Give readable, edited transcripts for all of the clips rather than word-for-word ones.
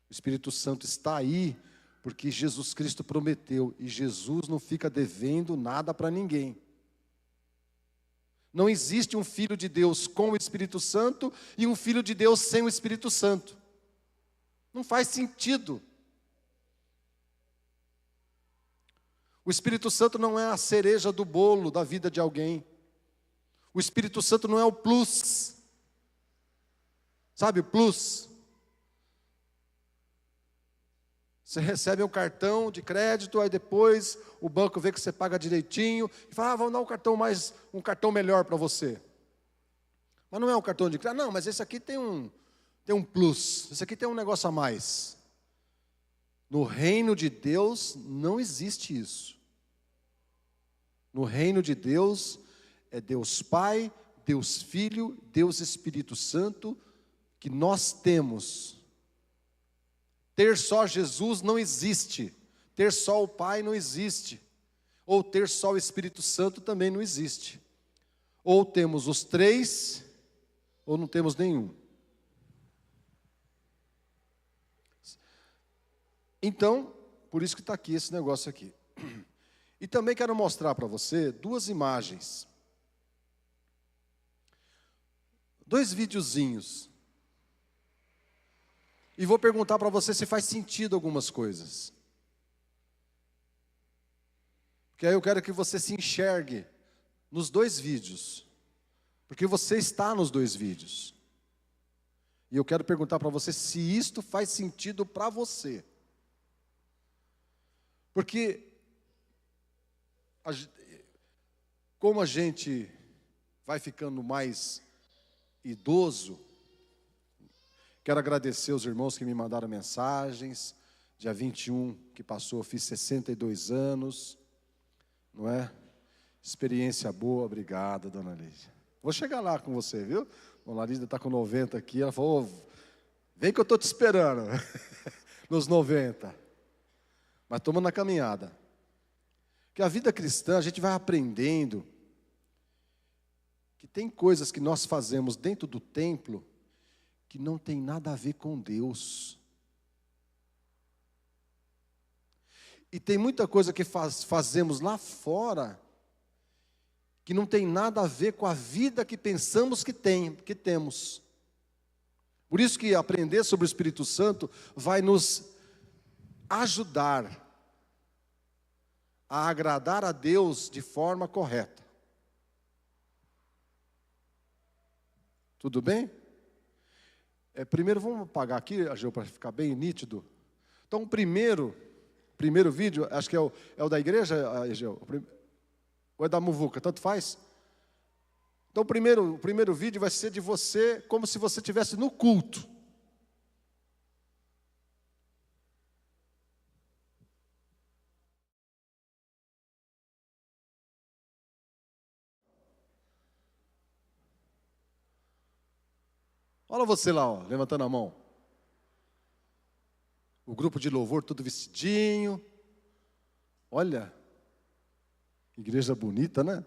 O Espírito Santo está aí porque Jesus Cristo prometeu. E Jesus não fica devendo nada para ninguém. Não existe um Filho de Deus com o Espírito Santo e um Filho de Deus sem o Espírito Santo. Não faz sentido. O Espírito Santo não é a cereja do bolo da vida de alguém. O Espírito Santo não é o plus. Sabe o plus? Você recebe um cartão de crédito, aí depois o banco vê que você paga direitinho e fala, vamos dar um cartão melhor para você. Mas não é um cartão de crédito, não, mas esse aqui tem um plus, esse aqui tem um negócio a mais. No reino de Deus não existe isso. No reino de Deus é Deus Pai, Deus Filho, Deus Espírito Santo, que nós temos. Ter só Jesus não existe. Ter só o Pai não existe. Ou ter só o Espírito Santo também não existe. Ou temos os três, ou não temos nenhum. Então, por isso que está aqui esse negócio aqui. E também quero mostrar para você duas imagens. Dois videozinhos. E vou perguntar para você se faz sentido algumas coisas. Porque aí eu quero que você se enxergue nos dois vídeos. Porque você está nos dois vídeos. E eu quero perguntar para você se isto faz sentido para você. Porque, como a gente vai ficando mais idoso, quero agradecer os irmãos que me mandaram mensagens. Dia 21 que passou, eu fiz 62 anos. Não é? Experiência boa, obrigado, dona Lídia. Vou chegar lá com você, viu? Dona Lídia está com 90 aqui. Ela falou, vem que eu estou te esperando. Nos 90. Mas estamos na caminhada. Porque a vida cristã, a gente vai aprendendo que tem coisas que nós fazemos dentro do templo que não tem nada a ver com Deus. E tem muita coisa que fazemos lá fora que não tem nada a ver com a vida que pensamos que temos. Por isso que aprender sobre o Espírito Santo vai nos ajudar a agradar a Deus de forma correta. Tudo bem? Primeiro vamos apagar aqui, Ageu, para ficar bem nítido. Então o primeiro vídeo, acho que é o da igreja, Ageu, ou é da Muvuca, tanto faz. Então o primeiro vídeo vai ser de você, como se você estivesse no culto. Olha você lá, ó, levantando a mão. O grupo de louvor tudo vestidinho. Olha, igreja bonita, né?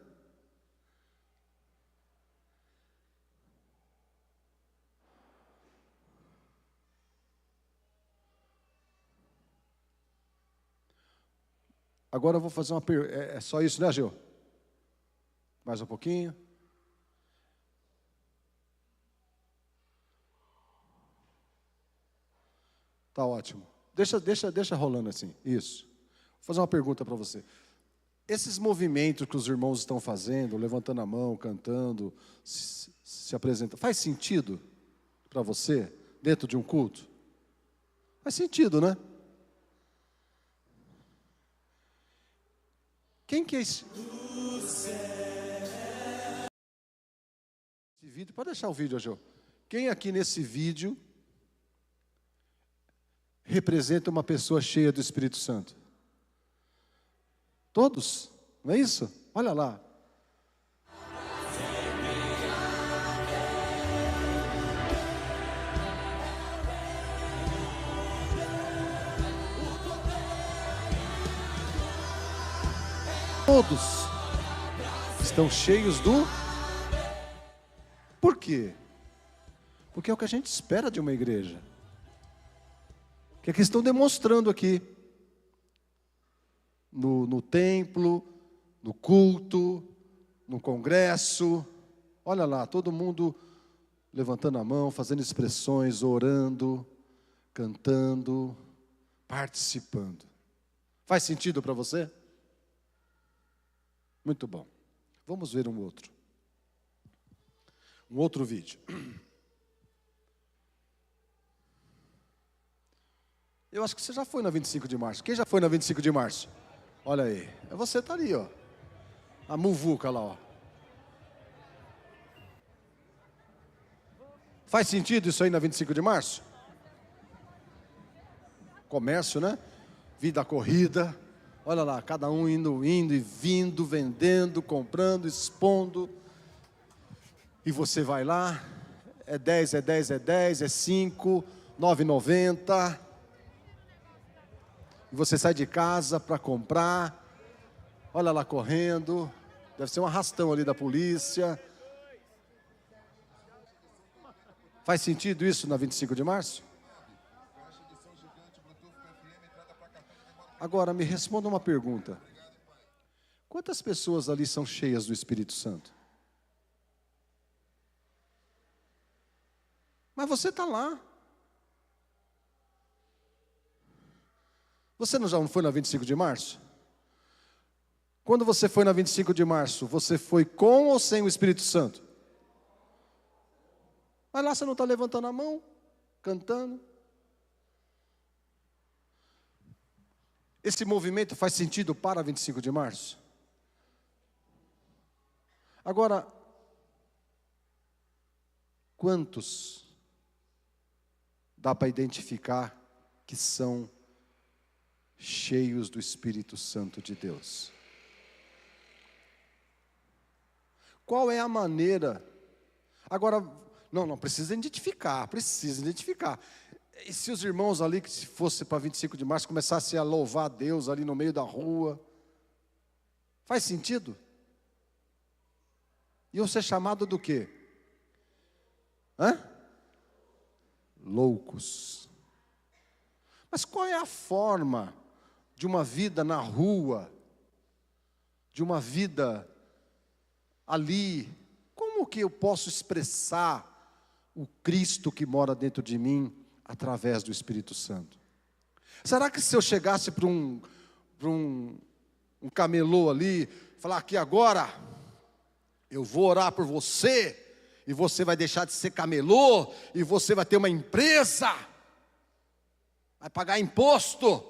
Agora eu vou fazer uma pergunta. É só isso, né, Gil? Mais um pouquinho. Tá ótimo. Deixa rolando assim. Isso. Vou fazer uma pergunta para você. Esses movimentos que os irmãos estão fazendo, levantando a mão, cantando, se apresentando, faz sentido para você dentro de um culto? Faz sentido, né? Quem que é esse? Esse vídeo, pode deixar o vídeo, Ageu. Quem aqui nesse vídeo representa uma pessoa cheia do Espírito Santo? Todos? Não é isso? Olha lá. Todos estão cheios do... Por quê? Porque é o que a gente espera de uma igreja. Que aqui estão demonstrando aqui. No templo, no culto, no congresso. Olha lá, todo mundo levantando a mão, fazendo expressões, orando, cantando, participando. Faz sentido para você? Muito bom. Vamos ver um outro vídeo. Eu acho que você já foi na 25 de março. Quem já foi na 25 de março? Olha aí. Você está ali, ó. A muvuca lá, ó. Faz sentido isso aí na 25 de março? Comércio, né? Vida corrida. Olha lá, cada um indo e vindo, vendendo, comprando, expondo. E você vai lá, é 10, é 10, é 10, é 5, 9,90. E você sai de casa para comprar. Olha lá correndo. Deve ser um arrastão ali da polícia. Faz sentido isso na 25 de março? Agora, me responda uma pergunta. Quantas pessoas ali são cheias do Espírito Santo? Mas você está lá. Você já não foi na 25 de março? Quando você foi na 25 de março, você foi com ou sem o Espírito Santo? Mas lá você não está levantando a mão, cantando. Esse movimento faz sentido para 25 de março? Agora, quantos dá para identificar que são cheios do Espírito Santo de Deus? Qual é a maneira? Agora, não precisa identificar, E se os irmãos ali, que se fosse para 25 de março, começassem a louvar a Deus ali no meio da rua? Faz sentido? Iam ser chamados do quê? Loucos. Mas qual é a forma de uma vida na rua, de uma vida ali? Como que eu posso expressar o Cristo que mora dentro de mim através do Espírito Santo? Será que se eu chegasse para um camelô ali, falar aqui agora, eu vou orar por você, e você vai deixar de ser camelô, e você vai ter uma empresa, vai pagar imposto.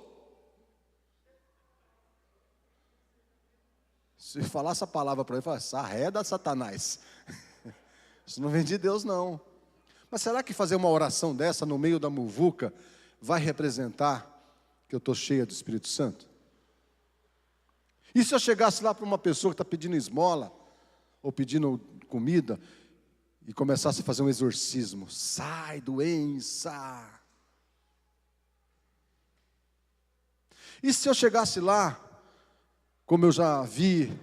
Se falar essa palavra para ele, fala, arreda Satanás. Isso não vem de Deus, não. Mas será que fazer uma oração dessa no meio da muvuca vai representar que eu estou cheia do Espírito Santo? E se eu chegasse lá para uma pessoa que está pedindo esmola, ou pedindo comida, e começasse a fazer um exorcismo? Sai, doença. E se eu chegasse lá, como eu já vi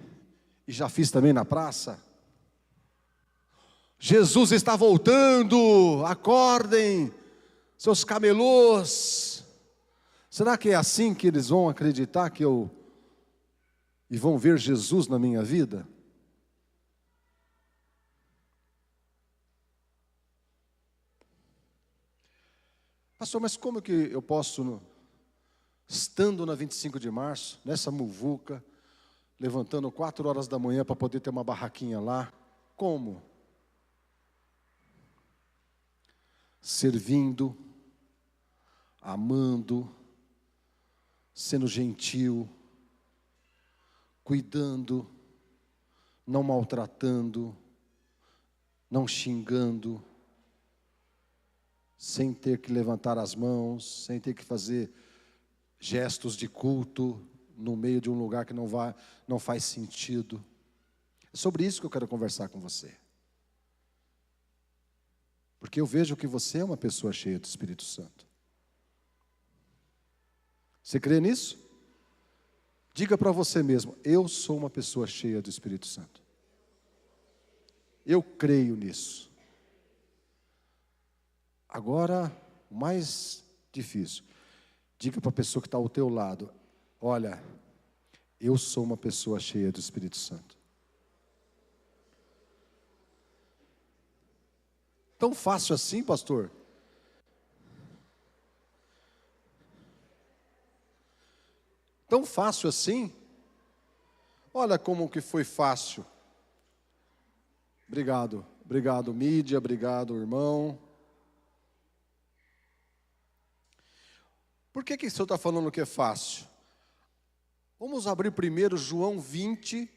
e já fiz também na praça, Jesus está voltando, acordem, seus camelôs. Será que é assim que eles vão acreditar e vão ver Jesus na minha vida? Pastor, mas como que eu posso, estando na 25 de março, nessa muvuca, levantando 4 horas da manhã para poder ter uma barraquinha lá, como? Servindo, amando, sendo gentil, cuidando, não maltratando, não xingando, sem ter que levantar as mãos, sem ter que fazer gestos de culto no meio de um lugar que não faz sentido. É sobre isso que eu quero conversar com você. Porque eu vejo que você é uma pessoa cheia do Espírito Santo. Você crê nisso? Diga para você mesmo, eu sou uma pessoa cheia do Espírito Santo. Eu creio nisso. Agora, o mais difícil, Diga para a pessoa que está ao teu lado: olha, eu sou uma pessoa cheia do Espírito Santo. Tão fácil assim, pastor? Tão fácil assim? Olha como que foi fácil. Obrigado, obrigado mídia, obrigado irmão. Por que o senhor está falando que é fácil? Vamos abrir primeiro João 20.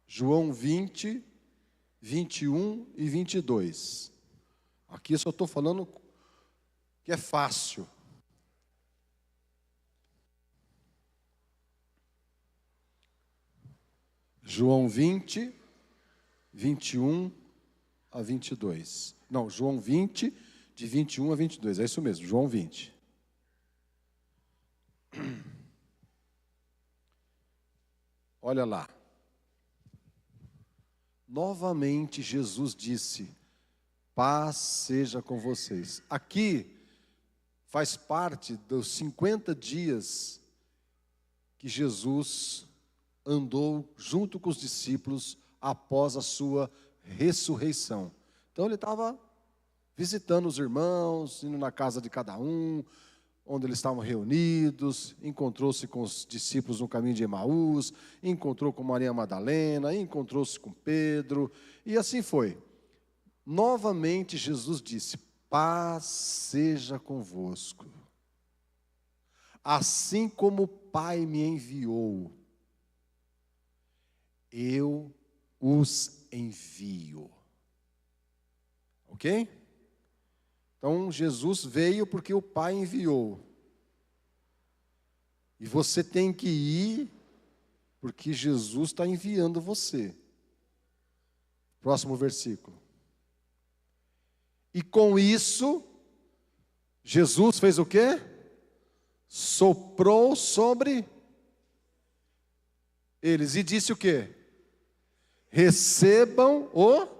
João 20, 21 e 22. Aqui eu só estou falando que é fácil. João 20, 21 a 22. Não, João 20, de 21 a 22. É isso mesmo, João 20. Olha lá. Novamente Jesus disse: paz seja com vocês. Aqui faz parte dos 50 dias que Jesus andou junto com os discípulos após a sua ressurreição. Então ele estava visitando os irmãos, indo na casa de cada um, onde eles estavam reunidos, encontrou-se com os discípulos no caminho de Emaús, encontrou com Maria Madalena, encontrou-se com Pedro, e assim foi. Novamente Jesus disse: paz seja convosco. Assim como o Pai me enviou, eu os envio. Ok? Então Jesus veio porque o Pai enviou. E você tem que ir porque Jesus está enviando você. Próximo versículo. E com isso, Jesus fez o quê? Soprou sobre eles e disse o quê? Recebam o...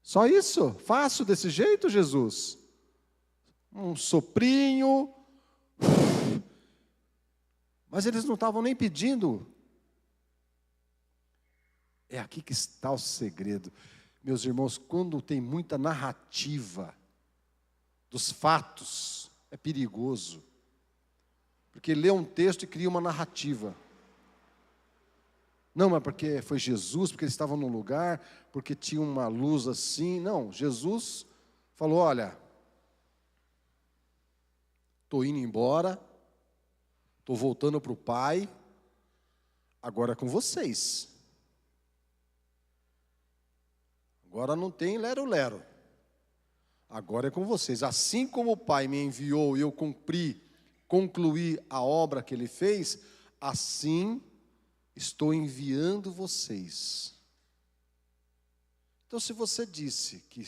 Só isso? Fácil desse jeito, Jesus? Um soprinho. Mas eles não estavam nem pedindo. É aqui que está o segredo. Meus irmãos, quando tem muita narrativa dos fatos, é perigoso. Porque lê um texto e cria uma narrativa. Não, mas porque foi Jesus, porque eles estavam num lugar, porque tinha uma luz assim. Não, Jesus falou: olha, estou indo embora, estou voltando para o Pai, agora é com vocês. Agora não tem lero-lero. Agora é com vocês. Assim como o Pai me enviou e eu concluí a obra que Ele fez, assim estou enviando vocês. Então, se você disse que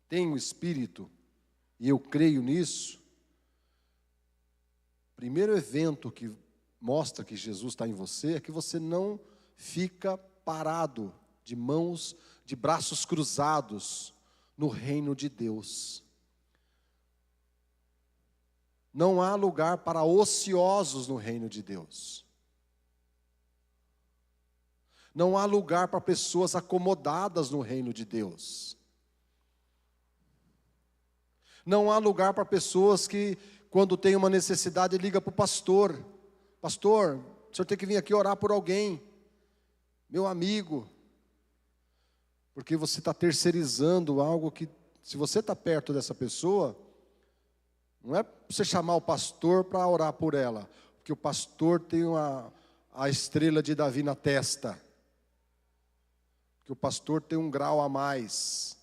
tem o Espírito, e eu creio nisso, o primeiro evento que mostra que Jesus está em você é que você não fica parado, de braços cruzados no reino de Deus. Não há lugar para ociosos no reino de Deus. Não há lugar para pessoas acomodadas no reino de Deus. Não há lugar para pessoas que, quando tem uma necessidade, liga para o pastor. Pastor, o senhor tem que vir aqui orar por alguém. Meu amigo. Porque você está terceirizando algo que, se você está perto dessa pessoa, não é para você chamar o pastor para orar por ela. Porque o pastor tem a estrela de Davi na testa. Que o pastor tem um grau a mais.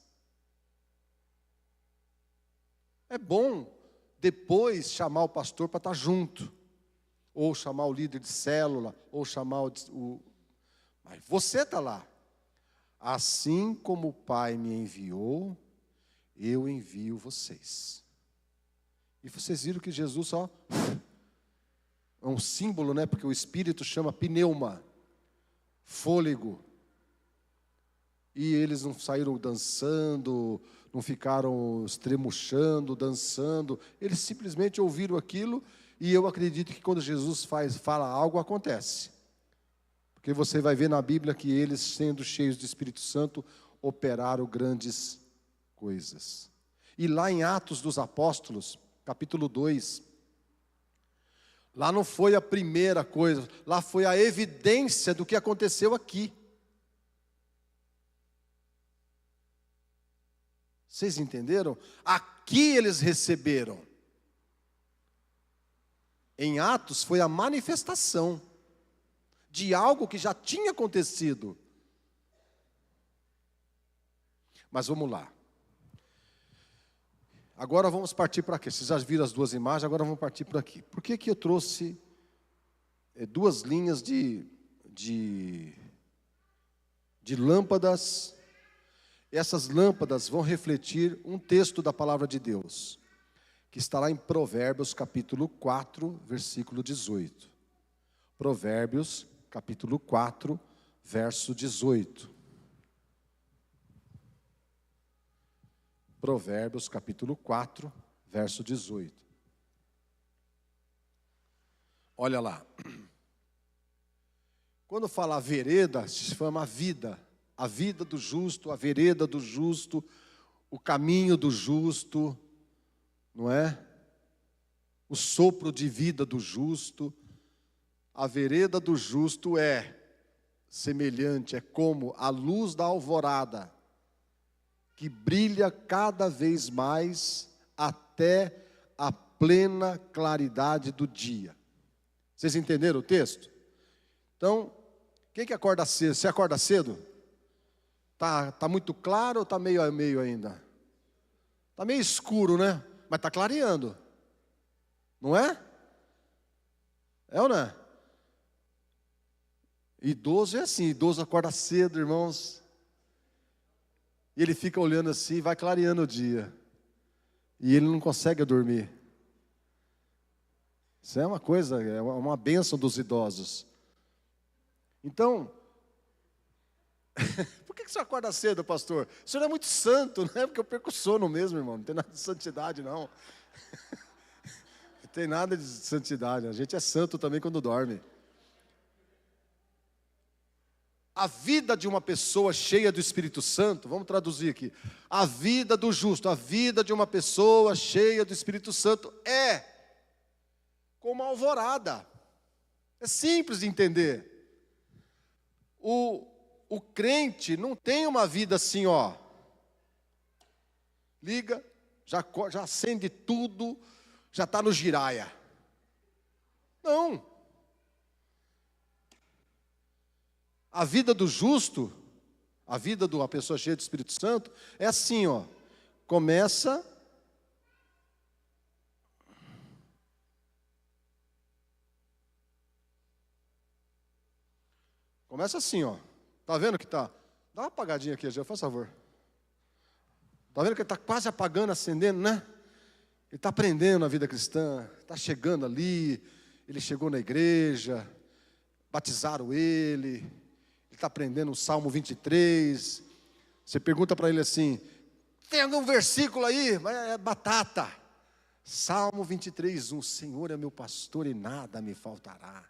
É bom depois chamar o pastor para estar junto, ou chamar o líder de célula, ou chamar mas você está lá. Assim como o Pai me enviou, eu envio vocês. E vocês viram que Jesus só é um símbolo, né? Porque o Espírito chama pneuma, fôlego. e eles não saíram dançando, não ficaram estremuchando, dançando. Eles simplesmente ouviram aquilo, e eu acredito que quando Jesus fala algo, acontece. Porque você vai ver na Bíblia que eles, sendo cheios do Espírito Santo, operaram grandes coisas. E lá em Atos dos Apóstolos, capítulo 2, lá não foi a primeira coisa, lá foi a evidência do que aconteceu aqui. Vocês entenderam? Aqui eles receberam. Em Atos foi a manifestação de algo que já tinha acontecido. Mas vamos lá. Agora vamos partir para aqui. Vocês já viram as duas imagens, agora vamos partir para aqui. Por que eu trouxe duas linhas de lâmpadas? Essas lâmpadas vão refletir um texto da palavra de Deus, que está lá em Provérbios, capítulo 4, versículo 18. Provérbios, capítulo 4, verso 18. Provérbios, capítulo 4, verso 18. Olha lá. Quando fala vereda, se chama a vida do justo, a vereda do justo, o caminho do justo, não é? O sopro de vida do justo. A vereda do justo é semelhante, é como a luz da alvorada, que brilha cada vez mais até a plena claridade do dia. Vocês entenderam o texto? Então, quem que acorda cedo? Você acorda cedo? Tá muito claro ou está meio a meio ainda? Está meio escuro, né? Mas está clareando. Não é? É ou não é? Idoso é assim, idoso acorda cedo, irmãos. E ele fica olhando assim, vai clareando o dia. E ele não consegue dormir. Isso é uma coisa, é uma bênção dos idosos. Então, por que o senhor acorda cedo, pastor? O senhor é muito santo, não é? Porque eu perco sono mesmo, irmão. Não tem nada de santidade, não. Não tem nada de santidade. A gente é santo também quando dorme. A vida de uma pessoa cheia do Espírito Santo, vamos traduzir aqui. A vida do justo, a vida de uma pessoa cheia do Espírito Santo é como a alvorada. É simples de entender. O crente não tem uma vida assim, ó. Liga, já acende tudo, já está no giraia. Não. A vida do justo, a vida de uma pessoa cheia do Espírito Santo, é assim, ó. Começa assim, ó. Tá vendo que tá? Dá uma apagadinha aqui, Gê, faz favor. Tá vendo que ele está quase apagando, acendendo, né? Ele está aprendendo a vida cristã, está chegando ali, ele chegou na igreja, batizaram ele está aprendendo o Salmo 23, você pergunta para ele assim, tem algum versículo aí? Mas é batata. Salmo 23, 1, Senhor é meu pastor e nada me faltará.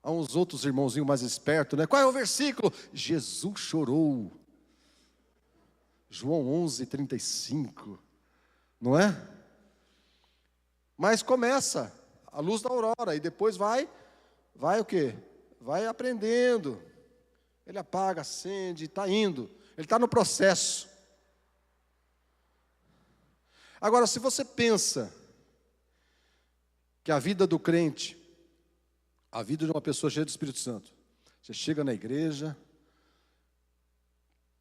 Há uns outros irmãozinhos mais espertos, né? Qual é o versículo? Jesus chorou. João 11, 35, não é? Mas começa, a luz da aurora, e depois vai o quê? Vai aprendendo, ele apaga, acende, está indo, ele está no processo. Agora, se você pensa que a vida do crente, a vida de uma pessoa cheia do Espírito Santo, você chega na igreja,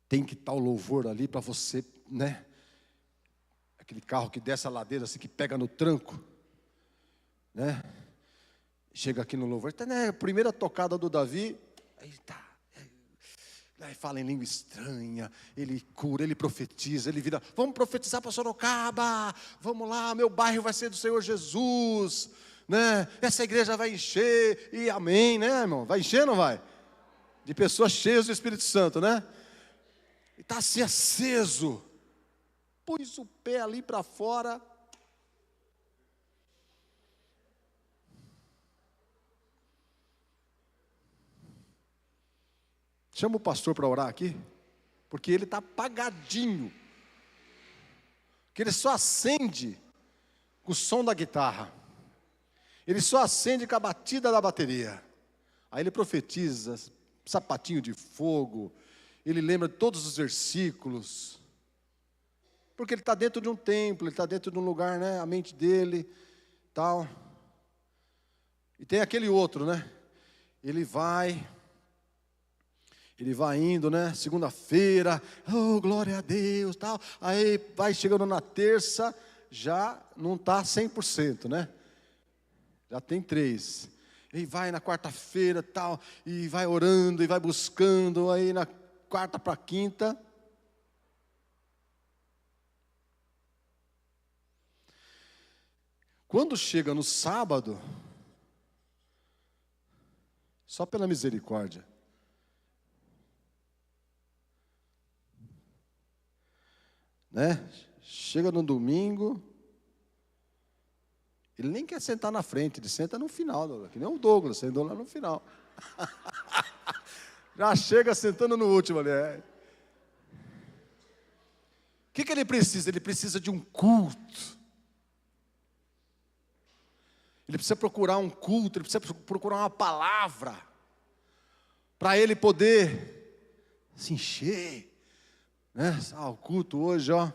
tem que estar o louvor ali para você, né? Aquele carro que desce a ladeira assim, que pega no tranco, né? Chega aqui no louvor, tá, né? Primeira tocada do Davi, aí tá. Aí fala em língua estranha, ele cura, ele profetiza, ele vira, vamos profetizar para Sorocaba, vamos lá, meu bairro vai ser do Senhor Jesus, né? Essa igreja vai encher, e amém, né, irmão? Vai encher ou não vai? de pessoas cheias do Espírito Santo, né? E está assim aceso. Pôs o pé ali para fora. Chama o pastor para orar aqui, porque ele está apagadinho. Que ele só acende com o som da guitarra. Ele só acende com a batida da bateria. Aí ele profetiza, sapatinho de fogo. Ele lembra todos os versículos. Porque ele está dentro de um templo, ele está dentro de um lugar, né? A mente dele, tal. E tem aquele outro, né? Ele vai indo, né? Segunda-feira, oh, glória a Deus, tal. Aí vai chegando na terça, já não está 100%, né? Já tem 3. E vai na quarta-feira, tal, e vai orando, e vai buscando, aí na quarta para quinta. Quando chega no sábado, só pela misericórdia, né? Chega no domingo, ele nem quer sentar na frente, ele senta no final, que nem o Douglas, sentou lá no final. Já chega sentando no último ali. O que ele precisa? Ele precisa de um culto. Ele precisa procurar um culto, ele precisa procurar uma palavra, para ele poder se encher. Né? O culto hoje, ó.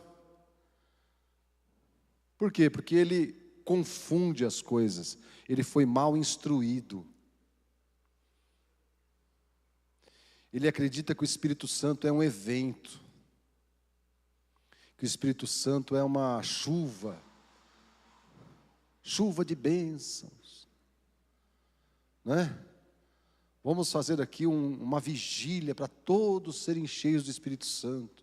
Por quê? Porque ele confunde as coisas. Ele foi mal instruído. Ele acredita que o Espírito Santo é um evento. Que o Espírito Santo é uma chuva. Chuva de bênçãos. Né? Vamos fazer aqui uma vigília para todos serem cheios do Espírito Santo.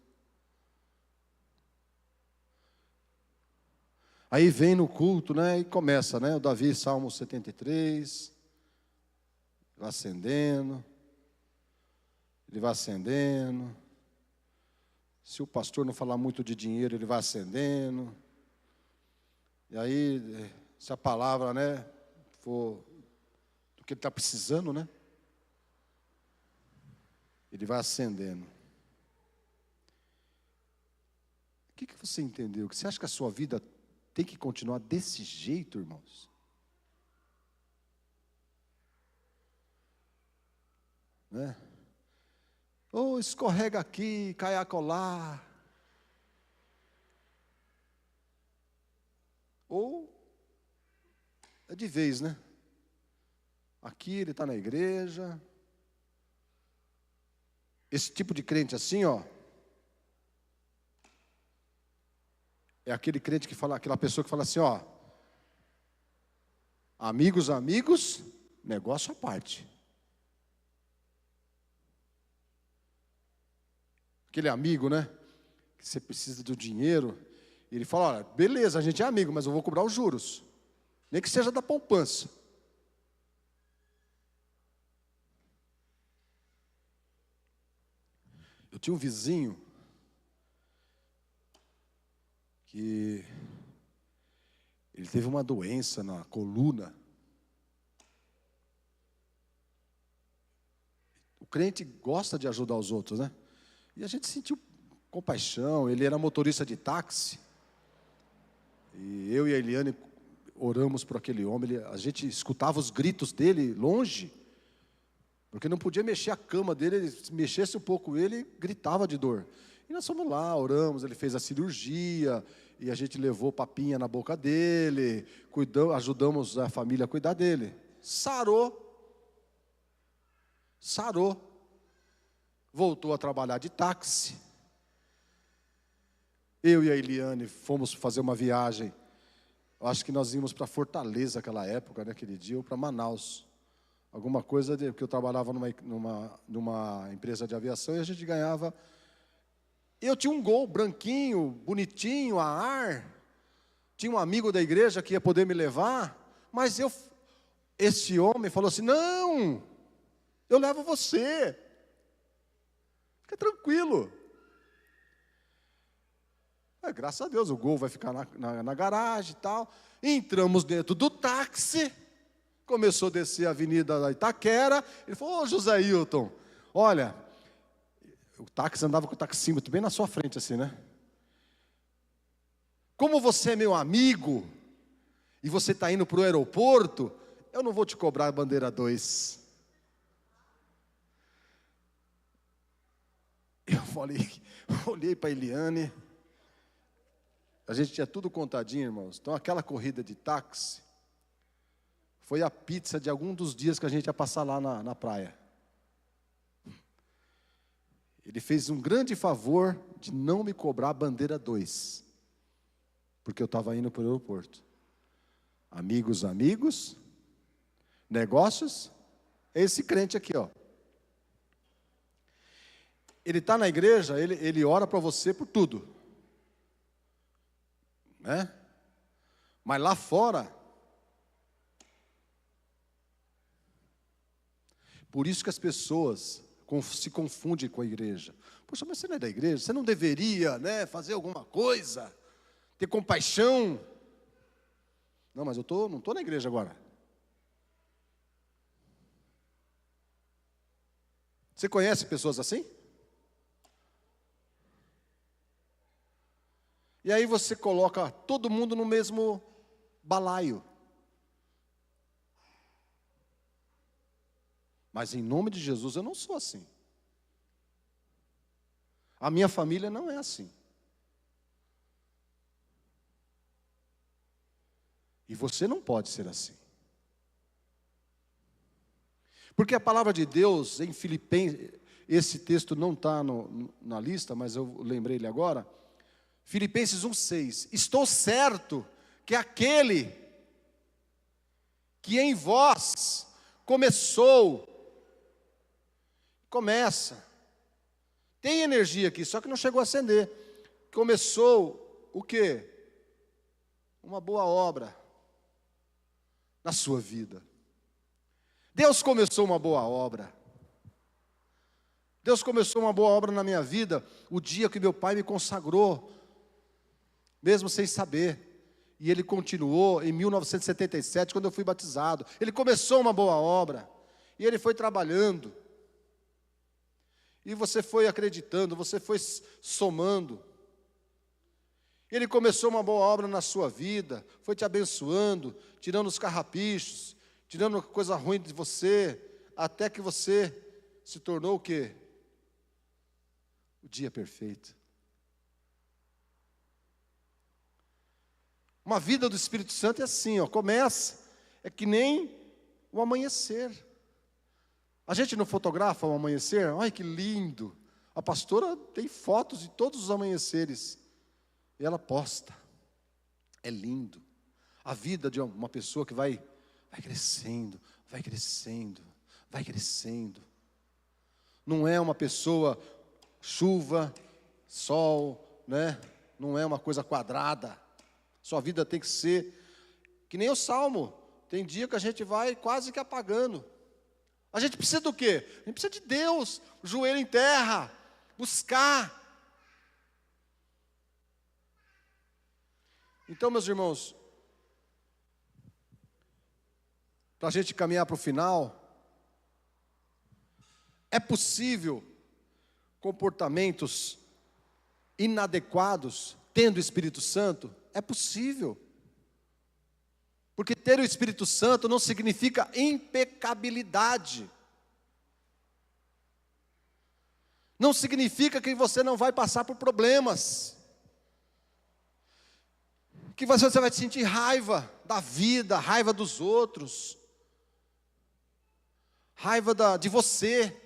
Aí vem no culto, né, e começa, né, o Davi, Salmo 73, vai acendendo, ele vai acendendo. Se o pastor não falar muito de dinheiro, ele vai acendendo. E aí, se a palavra, né, for do que ele está precisando, né, ele vai acendendo. O que você entendeu? Que você acha que a sua vida tem que continuar desse jeito, irmãos? Né? Ou escorrega aqui, cai acolá. Ou é de vez, né? Aqui ele está na igreja. Esse tipo de crente assim, ó, é aquele crente que fala, aquela pessoa que fala assim, ó, amigos, negócio à parte. Aquele amigo, né, que você precisa do dinheiro, e ele fala, olha, beleza, a gente é amigo, mas eu vou cobrar os juros, nem que seja da poupança. Eu tinha um vizinho que ele teve uma doença na coluna. O crente gosta de ajudar os outros, né? E a gente sentiu compaixão. Ele era motorista de táxi. E eu e a Eliane oramos por aquele homem. A gente escutava os gritos dele longe, porque não podia mexer a cama dele. Se mexesse um pouco ele, gritava de dor. E nós fomos lá, oramos, ele fez a cirurgia, e a gente levou papinha na boca dele, ajudamos a família a cuidar dele. Sarou. Voltou a trabalhar de táxi. Eu e a Eliane fomos fazer uma viagem. Eu acho que nós íamos para Fortaleza naquela época, né, aquele dia, ou para Manaus. Alguma coisa, porque eu trabalhava numa empresa de aviação e a gente ganhava. Eu tinha um Gol branquinho, bonitinho, a ar. Tinha um amigo da igreja que ia poder me levar. Mas esse homem falou assim, não, eu levo você. Fica tranquilo. Graças a Deus, o Gol vai ficar na garagem e tal. Entramos dentro do táxi. Começou a descer a avenida da Itaquera. Ele falou, ô José Hilton, olha, o táxi andava com o taxímetro bem na sua frente assim, né? Como você é meu amigo, e você está indo para o aeroporto, eu não vou te cobrar a bandeira 2. Eu olhei para a Eliane, a gente tinha tudo contadinho, irmãos. Então aquela corrida de táxi foi a pizza de algum dos dias que a gente ia passar lá na praia. Ele fez um grande favor de não me cobrar a bandeira 2, porque eu estava indo para o aeroporto. Amigos, negócios, esse crente aqui, ó. Ele está na igreja, ele ora para você por tudo, né? Mas lá fora, por isso que as pessoas se confundem com a igreja. Poxa, mas você não é da igreja? Você não deveria, né, fazer alguma coisa? Ter compaixão? Não, mas não estou na igreja agora. Você conhece pessoas assim? E aí você coloca todo mundo no mesmo balaio. Mas em nome de Jesus eu não sou assim. A minha família não é assim. E você não pode ser assim. Porque a palavra de Deus em Filipenses, esse texto não está na lista, mas eu lembrei ele agora. Filipenses 1,6. Estou certo que aquele que em vós começa. Tem energia aqui, só que não chegou a acender. Começou o quê? Uma boa obra na sua vida. Deus começou uma boa obra. Deus começou uma boa obra na minha vida o dia que meu pai me consagrou, mesmo sem saber. E ele continuou em 1977, quando eu fui batizado. Ele começou uma boa obra. E ele foi trabalhando. E você foi acreditando, você foi somando. Ele começou uma boa obra na sua vida, foi te abençoando, tirando os carrapichos, tirando coisa ruim de você, até que você se tornou o quê? O dia perfeito. Uma vida do Espírito Santo é assim, ó, começa, é que nem o amanhecer. A gente não fotografa o amanhecer? Ai, que lindo! A pastora tem fotos de todos os amanheceres. E ela posta. É lindo. A vida de uma pessoa que vai crescendo, vai crescendo, vai crescendo. Não é uma pessoa chuva, sol, né? Não é uma coisa quadrada. Sua vida tem que ser que nem o Salmo. Tem dia que a gente vai quase que apagando. A gente precisa do quê? A gente precisa de Deus, o joelho em terra, buscar. Então, meus irmãos, para a gente caminhar para o final, é possível comportamentos inadequados tendo o Espírito Santo? É possível. Porque ter o Espírito Santo não significa impecabilidade. Não significa que você não vai passar por problemas. Que você vai sentir raiva da vida, raiva dos outros. Raiva de você.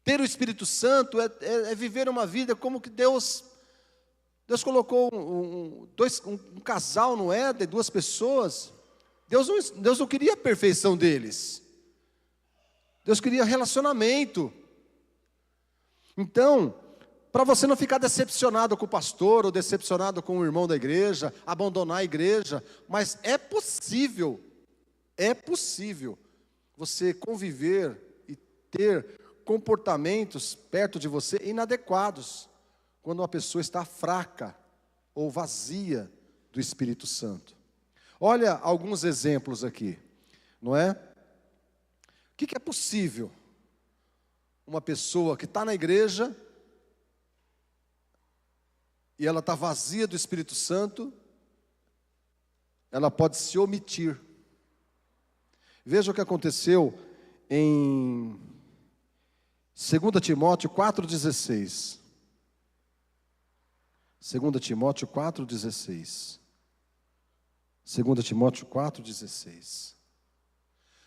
Ter o Espírito Santo é viver uma vida como que Deus colocou um casal no Éden, duas pessoas. Deus não queria a perfeição deles. Deus queria relacionamento. Então, para você não ficar decepcionado com o pastor, ou decepcionado com o irmão da igreja, abandonar a igreja, mas é possível você conviver e ter comportamentos perto de você inadequados, quando uma pessoa está fraca ou vazia do Espírito Santo. Olha alguns exemplos aqui, não é? O que é possível? Uma pessoa que está na igreja e ela está vazia do Espírito Santo, ela pode se omitir. Veja o que aconteceu em 2 Timóteo 4,16. 2 Timóteo 4,16. 2 Timóteo 4,16.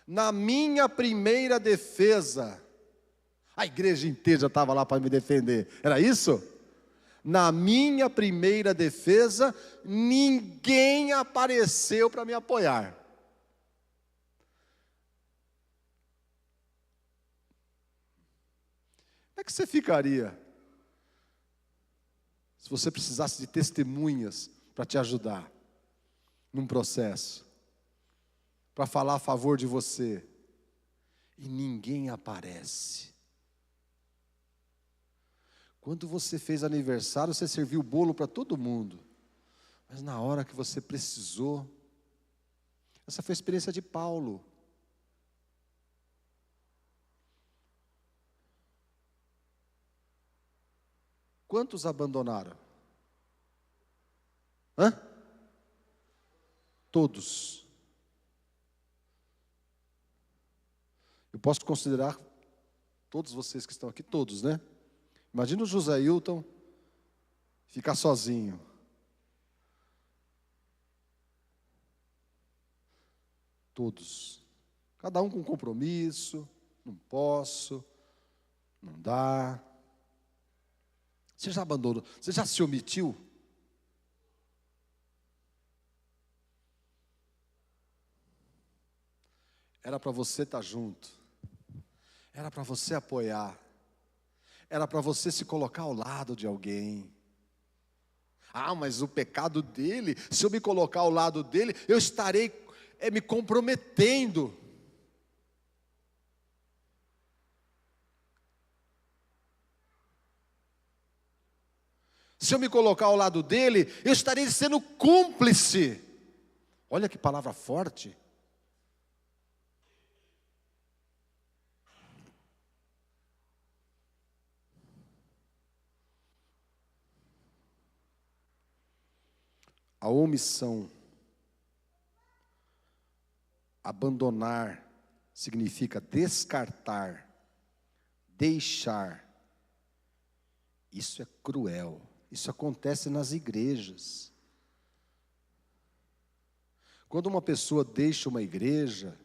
Na minha primeira defesa, a igreja inteira já estava lá para me defender, era isso? Na minha primeira defesa, ninguém apareceu para me apoiar. Como é que você ficaria se você precisasse de testemunhas para te ajudar num processo, para falar a favor de você, e ninguém aparece? Quando você fez aniversário, você serviu bolo para todo mundo, mas na hora que você precisou, essa foi a experiência de Paulo. Quantos abandonaram? Hã? Todos. Eu posso considerar todos vocês que estão aqui, todos, né? Imagina o José Hilton ficar sozinho. Todos. Cada um com compromisso, não posso, não dá. Você já abandonou? Você já se omitiu? Era para você estar junto. Era para você apoiar. Era para você se colocar ao lado de alguém. Ah, mas o pecado dele, se eu me colocar ao lado dele, eu estarei me comprometendo. Se eu me colocar ao lado dele, eu estarei sendo cúmplice. Olha que palavra forte. A omissão, abandonar, significa descartar, deixar. Isso é cruel. Isso acontece nas igrejas. Quando uma pessoa deixa uma igreja,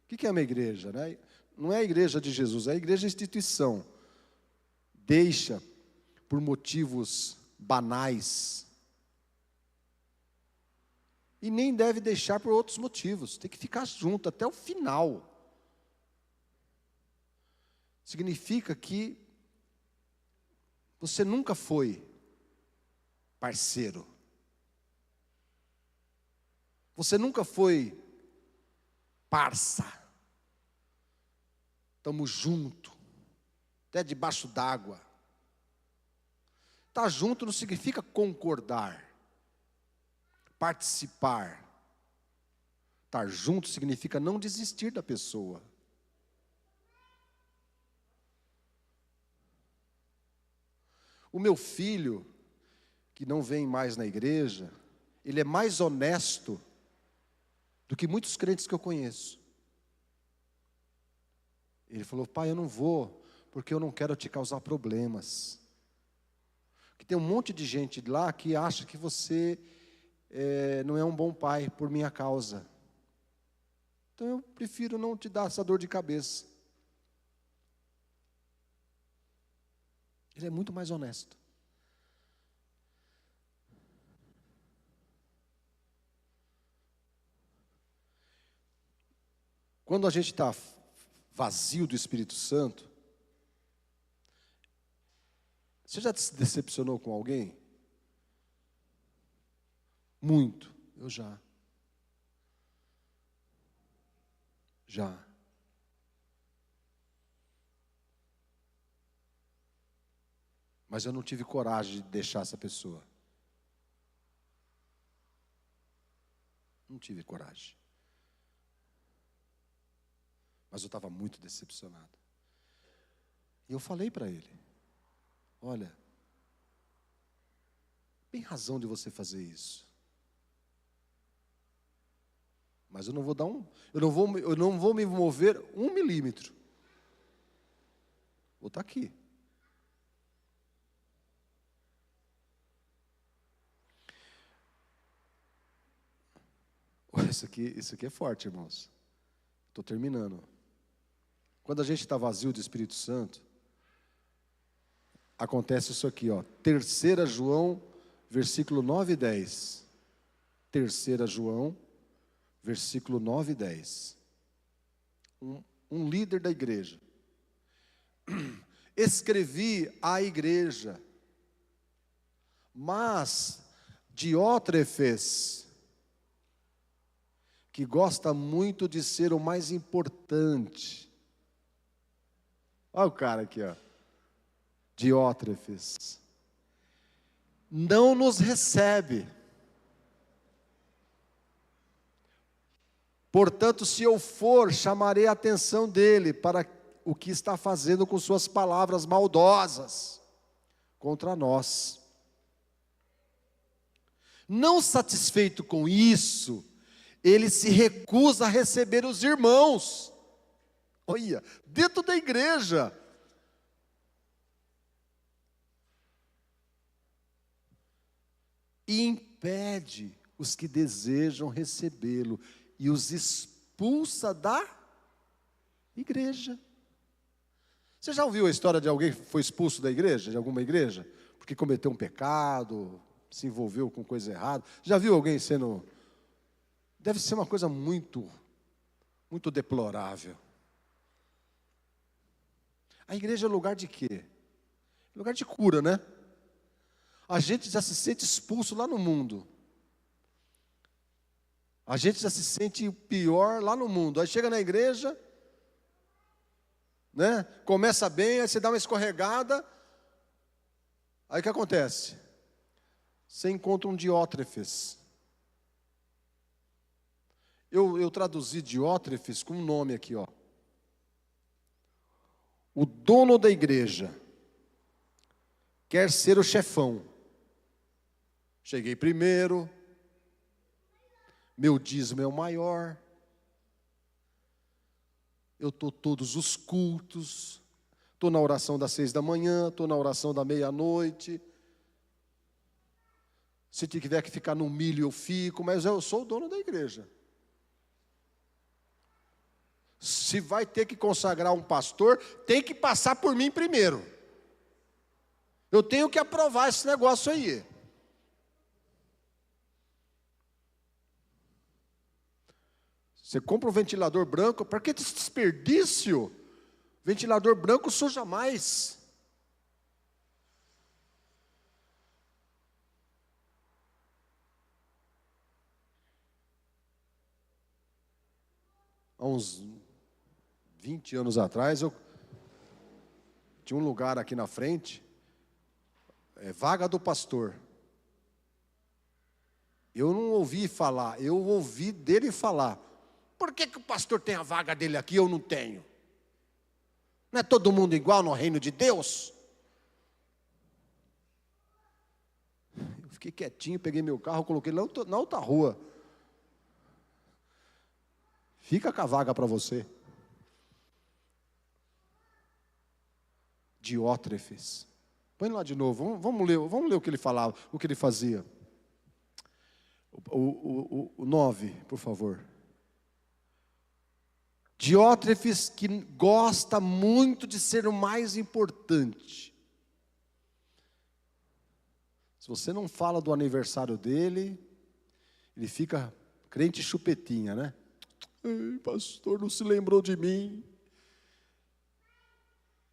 o que é uma igreja, né? Não é a igreja de Jesus, é a igreja instituição. Deixa por motivos banais. E nem deve deixar por outros motivos. Tem que ficar junto até o final. Significa que você nunca foi parceiro. Você nunca foi parça. Estamos juntos, até debaixo d'água. Estar junto não significa concordar, participar. Estar junto significa não desistir da pessoa. O meu filho, que não vem mais na igreja, ele é mais honesto do que muitos crentes que eu conheço. Ele falou: pai, eu não vou, porque eu não quero te causar problemas. Porque tem um monte de gente lá que acha que você não é um bom pai por minha causa. Então eu prefiro não te dar essa dor de cabeça. Ele é muito mais honesto. Quando a gente está vazio do Espírito Santo, você já se decepcionou com alguém? Muito, eu já. Já. Mas eu não tive coragem de deixar essa pessoa. Não tive coragem. Mas eu estava muito decepcionado. E eu falei para ele: olha, tem razão de você fazer isso. Mas eu não vou eu não vou me mover 1 milímetro. Vou estar aqui. Isso aqui é forte, irmãos. Estou terminando. Quando a gente está vazio do Espírito Santo, acontece isso aqui, ó. 3 João, versículo 9 e 10. 3 João, versículo 9 e 10. Um líder da igreja. Escrevi à igreja, mas Diótrefes, que gosta muito de ser o mais importante. Olha o cara aqui, ó. Diótrefes. Não nos recebe. Portanto, se eu for, chamarei a atenção dele para o que está fazendo com suas palavras maldosas contra nós. Não satisfeito com isso, ele se recusa a receber os irmãos. Olha, dentro da igreja. E impede os que desejam recebê-lo e os expulsa da igreja. Você já ouviu a história de alguém que foi expulso da igreja, de alguma igreja? Porque cometeu um pecado, se envolveu com coisa errada. Já viu alguém sendo... Deve ser uma coisa muito deplorável. A igreja é lugar de quê? Lugar de cura, né? A gente já se sente expulso lá no mundo. A gente já se sente pior lá no mundo. Aí chega na igreja, né? Começa bem, aí você dá uma escorregada. Aí o que acontece? Você encontra um Diótrefes. Eu traduzi Diótrefes com um nome aqui, ó. O dono da igreja quer ser o chefão. Cheguei primeiro, meu dízimo é o maior, eu estou todos os cultos, estou na oração das 6 da manhã, estou na oração da meia-noite. Se tiver que ficar no milho eu fico, mas eu sou o dono da igreja. Se vai ter que consagrar um pastor, tem que passar por mim primeiro. Eu tenho que aprovar esse negócio aí. Você compra um ventilador branco, para que esse desperdício? Ventilador branco suja mais. Há uns 20 anos atrás, eu tinha um lugar aqui na frente, vaga do pastor. Eu não ouvi falar, eu ouvi dele falar. Por que o pastor tem a vaga dele aqui e eu não tenho? Não é todo mundo igual no reino de Deus? Eu fiquei quietinho, peguei meu carro, coloquei na outra rua. Fica com a vaga para você. Diótrefes. Põe lá de novo, vamos ler o que ele falava, o que ele fazia. O 9, por favor. Diótrefes, que gosta muito de ser o mais importante. Se você não fala do aniversário dele, ele fica crente chupetinha, né? Ei, pastor, não se lembrou de mim.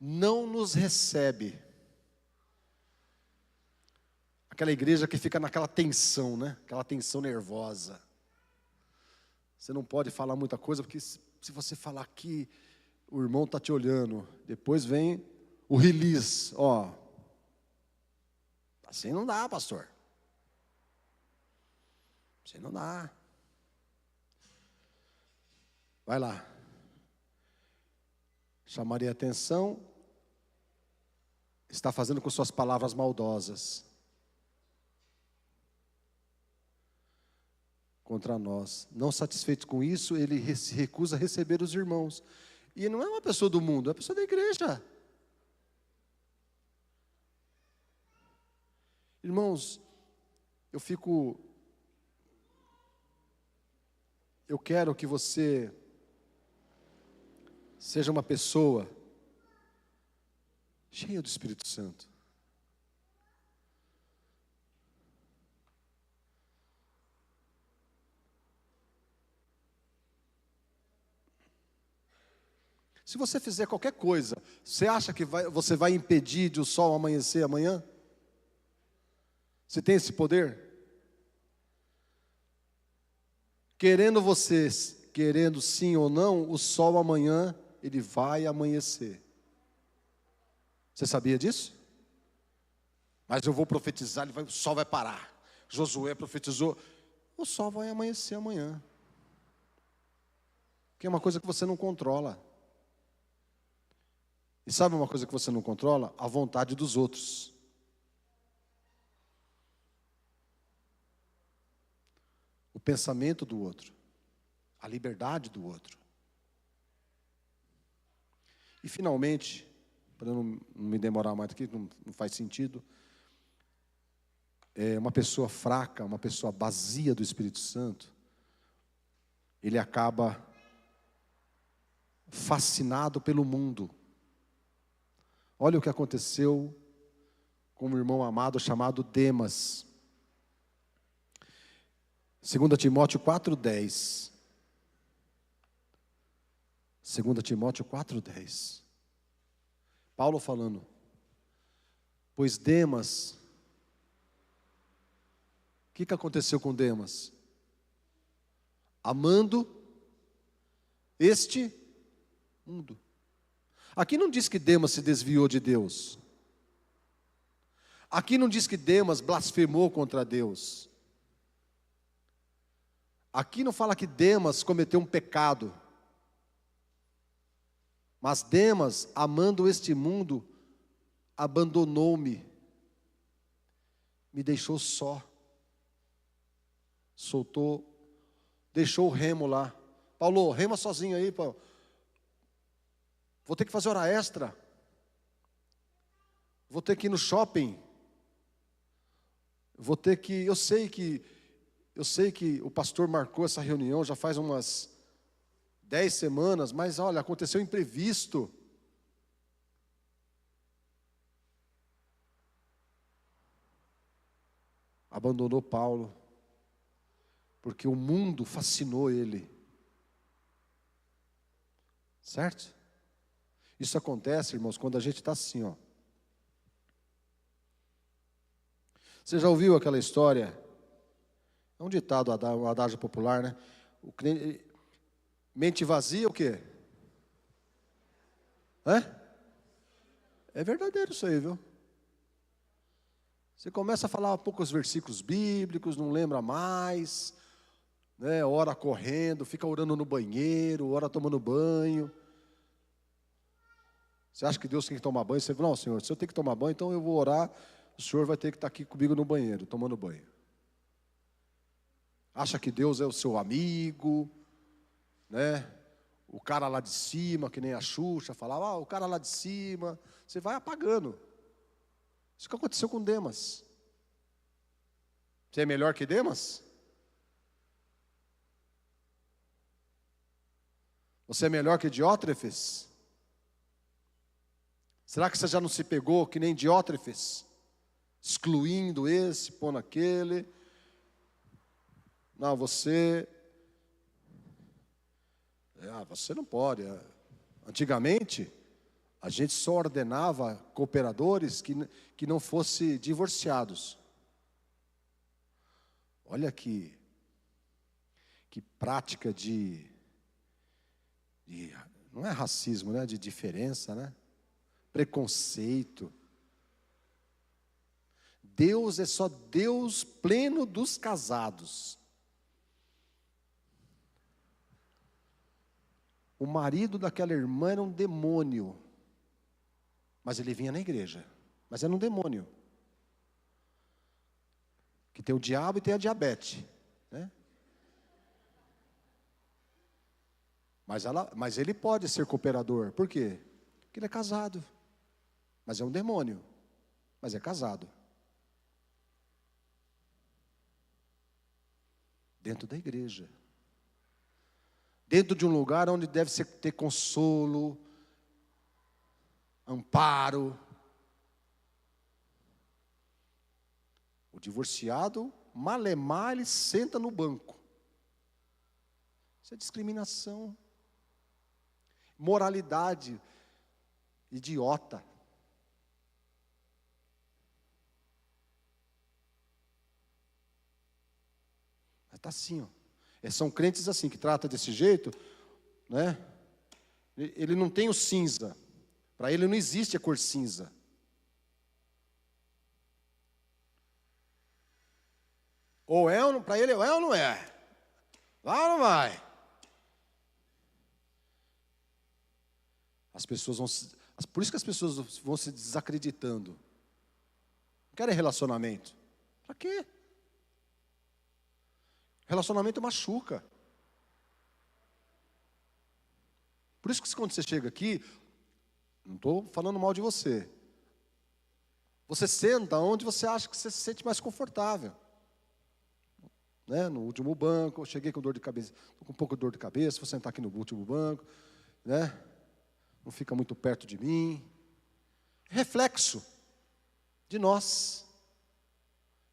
Não nos recebe. Aquela igreja que fica naquela tensão, né? Aquela tensão nervosa. Você não pode falar muita coisa, porque se você falar aqui, o irmão está te olhando. Depois vem o release, ó. Assim não dá, pastor. Assim não dá. Vai lá. Chamaria atenção. Está fazendo com suas palavras maldosas contra nós. Não satisfeito com isso, ele se recusa a receber os irmãos. E não é uma pessoa do mundo, é uma pessoa da igreja. Irmãos, eu quero que você seja uma pessoa cheia do Espírito Santo. Se você fizer qualquer coisa, você acha que você vai impedir de o sol amanhecer amanhã? Você tem esse poder? Querendo sim ou não, o sol amanhã, ele vai amanhecer. Você sabia disso? Mas eu vou profetizar, o sol vai parar. Josué profetizou, o sol vai amanhecer amanhã. Que é uma coisa que você não controla. E sabe uma coisa que você não controla? A vontade dos outros. O pensamento do outro. A liberdade do outro. E finalmente, para eu não me demorar mais aqui, não faz sentido, uma pessoa fraca, uma pessoa vazia do Espírito Santo, ele acaba fascinado pelo mundo. Olha o que aconteceu com um irmão amado chamado Demas. 2 Timóteo 4,10. 2 Timóteo 4,10. Paulo falando, pois Demas, o que aconteceu com Demas? Amando este mundo. Aqui não diz que Demas se desviou de Deus. Aqui não diz que Demas blasfemou contra Deus. Aqui não fala que Demas cometeu um pecado. Mas Demas, amando este mundo, abandonou-me. Me deixou só. Deixou o remo lá. Paulo, rema sozinho aí, Paulo. Vou ter que fazer hora extra. Vou ter que ir no shopping. Eu sei que o pastor marcou essa reunião já faz umas 10 semanas, mas olha, aconteceu imprevisto. Abandonou Paulo, porque o mundo fascinou ele. Certo? Isso acontece, irmãos, quando a gente está assim, ó. Você já ouviu aquela história? É um ditado, um adágio popular, né? Mente vazia, o quê? É verdadeiro isso aí, viu? Você começa a falar poucos versículos bíblicos, não lembra mais, né? Ora correndo, fica orando no banheiro, ora tomando banho. Você acha que Deus tem que tomar banho? Você fala, não, Senhor, se eu tenho que tomar banho, então eu vou orar, o Senhor vai ter que estar aqui comigo no banheiro, tomando banho. Acha que Deus é o seu amigo, né? O cara lá de cima, que nem a Xuxa, falava, o cara lá de cima, você vai apagando. Isso que aconteceu com Demas. Você é melhor que Demas? Você é melhor que Diótrefes? Será que você já não se pegou que nem Diótrefes? Excluindo esse, pondo aquele. Não, você não pode. Antigamente, a gente só ordenava cooperadores que não fossem divorciados. Olha que prática não é racismo, né? De diferença, né? Preconceito. Deus é só Deus pleno dos casados. O marido daquela irmã era um demônio, mas ele vinha na igreja, mas era um demônio. Que tem o diabo e tem a diabetes, né? Mas ele pode ser cooperador, por quê? Porque ele é casado, mas é um demônio, mas é casado. Dentro da igreja. Dentro de um lugar onde deve ter consolo, amparo. O divorciado, malemar, ele senta no banco. Isso é discriminação. Moralidade idiota. Está assim, ó. São crentes assim, que tratam desse jeito, né? Ele não tem o cinza. Para ele não existe a cor cinza. Ou é, para ele, ou é ou não é? Vai ou não vai? As pessoas por isso que as pessoas vão se desacreditando. Não querem relacionamento. Para quê? Relacionamento machuca. Por isso que quando você chega aqui, não estou falando mal de você. Você senta onde você acha que você se sente mais confortável. Né? No último banco, eu cheguei com dor de cabeça, estou com um pouco de dor de cabeça, vou sentar aqui no último banco, né? Não fica muito perto de mim. É reflexo de nós.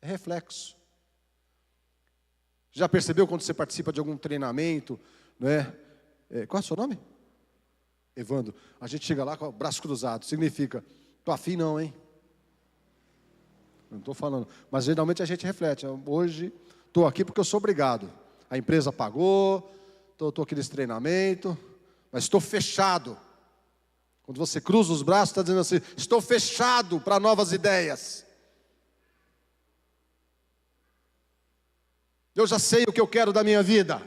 É reflexo. Já percebeu quando você participa de algum treinamento, né? Qual é o seu nome? Evandro. A gente chega lá com o braço cruzado. Significa, tô afim não, hein? Não estou falando. Mas geralmente a gente reflete. Hoje, estou aqui porque eu sou obrigado. A empresa pagou, estou aqui nesse treinamento, mas estou fechado. Quando você cruza os braços, está dizendo assim, estou fechado para novas ideias. Eu já sei o que eu quero da minha vida.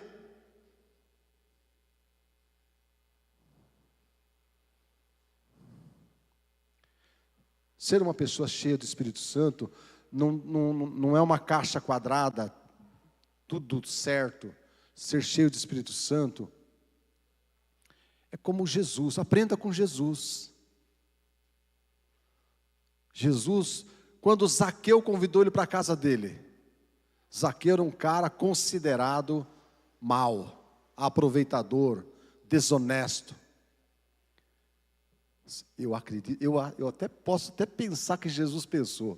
Ser uma pessoa cheia do Espírito Santo não é uma caixa quadrada, tudo certo. Ser cheio do Espírito Santo é como Jesus, aprenda com Jesus. Jesus, quando Zaqueu convidou ele para a casa dele, Zaqueu era um cara considerado mau, aproveitador, desonesto. Eu acredito, eu até posso pensar que Jesus pensou.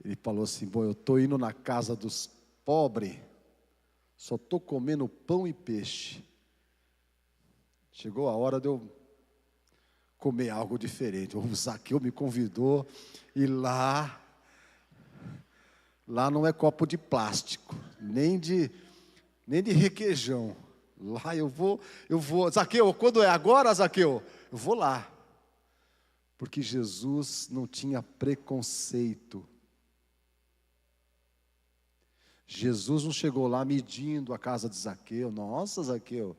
Ele falou assim, bom, eu estou indo na casa dos pobres, só estou comendo pão e peixe. Chegou a hora de eu comer algo diferente. O Zaqueu me convidou e lá não é copo de plástico, nem de requeijão. Lá eu vou, Zaqueu, quando é agora, Zaqueu? Eu vou lá. Porque Jesus não tinha preconceito. Jesus não chegou lá medindo a casa de Zaqueu. Nossa, Zaqueu.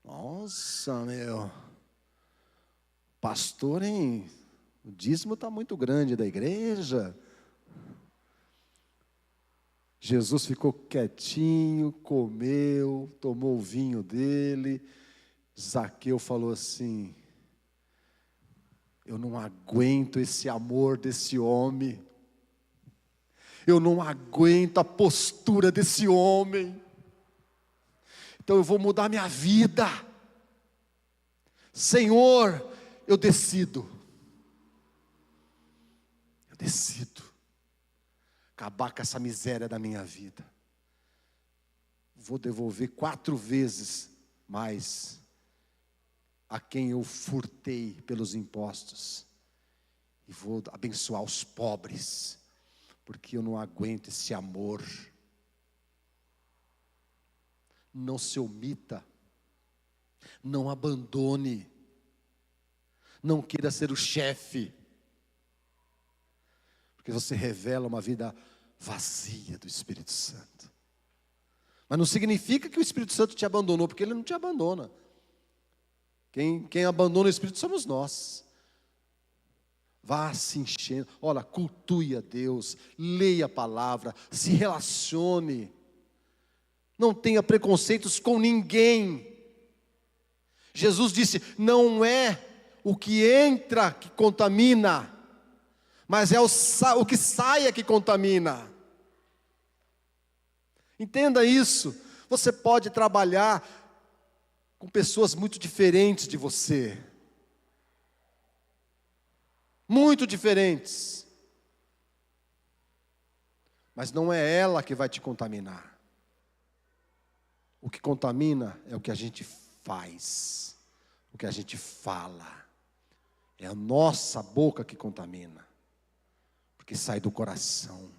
Nossa, meu. Pastor, hein? O dízimo está muito grande da igreja. Jesus ficou quietinho, comeu, tomou o vinho dele. Zaqueu falou assim, eu não aguento esse amor desse homem. Eu não aguento a postura desse homem. Então eu vou mudar minha vida. Senhor, eu decido. Eu decido acabar com essa miséria da minha vida. Vou devolver 4 vezes mais a quem eu furtei pelos impostos. E vou abençoar os pobres, porque eu não aguento esse amor. Não se omita, não abandone, não queira ser o chefe. Porque você revela uma vida vazia do Espírito Santo. Mas não significa que o Espírito Santo te abandonou, porque ele não te abandona. Quem abandona o Espírito somos nós. Vá se enchendo, olha, cultue a Deus, leia a palavra, se relacione. Não tenha preconceitos com ninguém. Jesus disse, não é o que entra que contamina, mas é o que sai que contamina. Entenda isso. Você pode trabalhar com pessoas muito diferentes de você. Muito diferentes. Mas não é ela que vai te contaminar. O que contamina é o que a gente faz, o que a gente fala. É a nossa boca que contamina, porque sai do coração.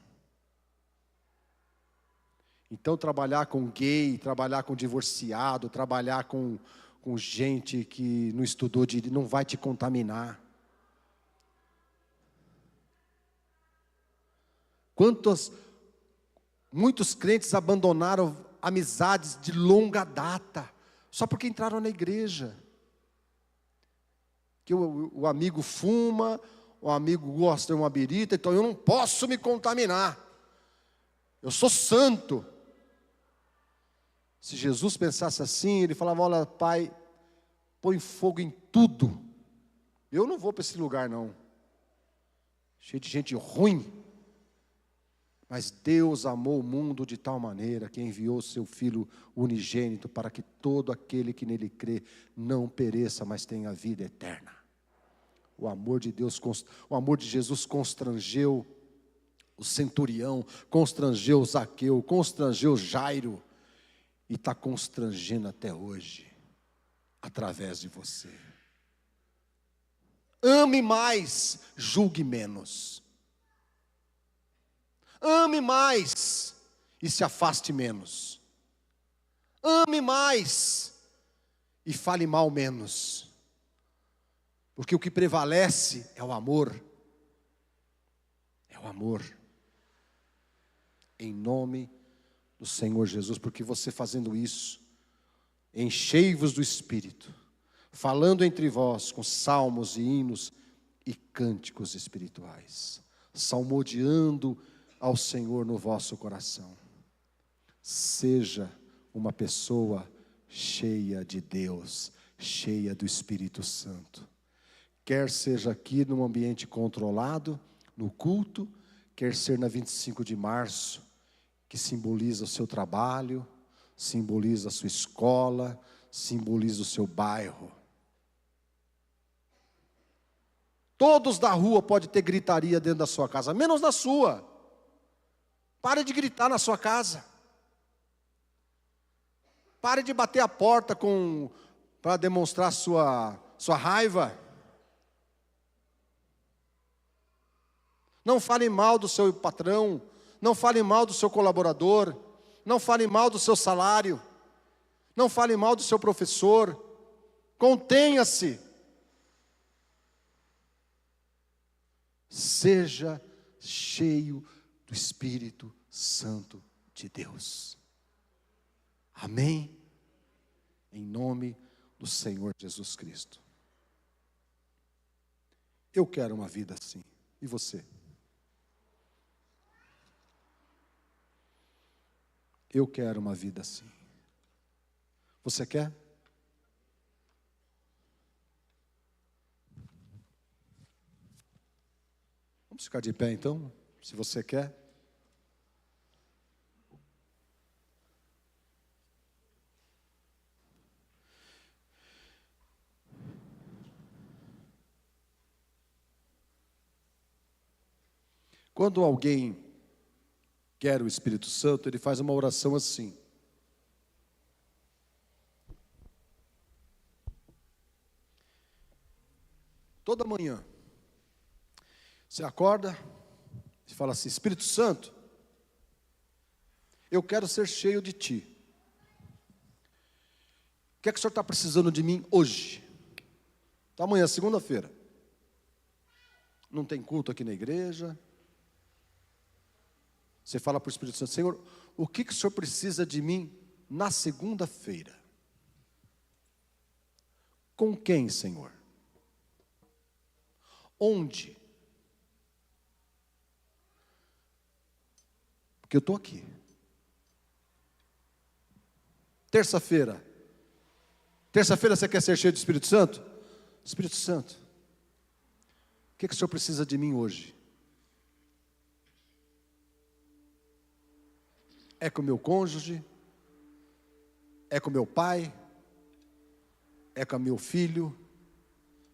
Então trabalhar com gay, trabalhar com divorciado, trabalhar com gente que não estudou direito, não vai te contaminar. Muitos crentes abandonaram amizades de longa data, só porque entraram na igreja. Que o amigo fuma, o amigo gosta de uma birita, então eu não posso me contaminar. Eu sou santo. Se Jesus pensasse assim, ele falava, olha, Pai, põe fogo em tudo. Eu não vou para esse lugar não. Cheio de gente ruim. Mas Deus amou o mundo de tal maneira que enviou seu Filho unigênito para que todo aquele que nele crê não pereça, mas tenha vida eterna. O amor de Deus, o amor de Jesus constrangeu o centurião, constrangeu o Zaqueu, constrangeu Jairo e está constrangendo até hoje, através de você. Ame mais, julgue menos. Ame mais e se afaste menos. Ame mais e fale mal menos. Porque o que prevalece é o amor. É o amor. Em nome do Senhor Jesus, porque você fazendo isso, enchei-vos do Espírito, falando entre vós com salmos e hinos e cânticos espirituais, salmodiando ao Senhor no vosso coração. Seja uma pessoa cheia de Deus, cheia do Espírito Santo. Quer seja aqui num ambiente controlado, no culto, quer ser na 25 de março, que simboliza o seu trabalho, simboliza a sua escola, simboliza o seu bairro. Todos da rua podem ter gritaria dentro da sua casa, menos na sua. Pare de gritar na sua casa. Pare de bater a porta para demonstrar sua raiva. Não fale mal do seu patrão. Não fale mal do seu colaborador. Não fale mal do seu salário. Não fale mal do seu professor. Contenha-se. Seja cheio do Espírito Santo de Deus. Amém? Em nome do Senhor Jesus Cristo. Eu quero uma vida assim. E você? Eu quero uma vida assim. Você quer? Vamos ficar de pé então, se você quer. Quando alguém quer o Espírito Santo, ele faz uma oração assim. Toda manhã, você acorda e fala assim, Espírito Santo, eu quero ser cheio de Ti. O que é que o Senhor está precisando de mim hoje? Então, amanhã, segunda-feira. Não tem culto aqui na igreja. Você fala para o Espírito Santo: Senhor, o que o Senhor precisa de mim na segunda-feira? Com quem, Senhor? Onde? Porque eu estou aqui. Terça-feira. Terça-feira você quer ser cheio do Espírito Santo? Espírito Santo, o que o Senhor precisa de mim hoje? É com o meu cônjuge? É com o meu pai? É com o meu filho?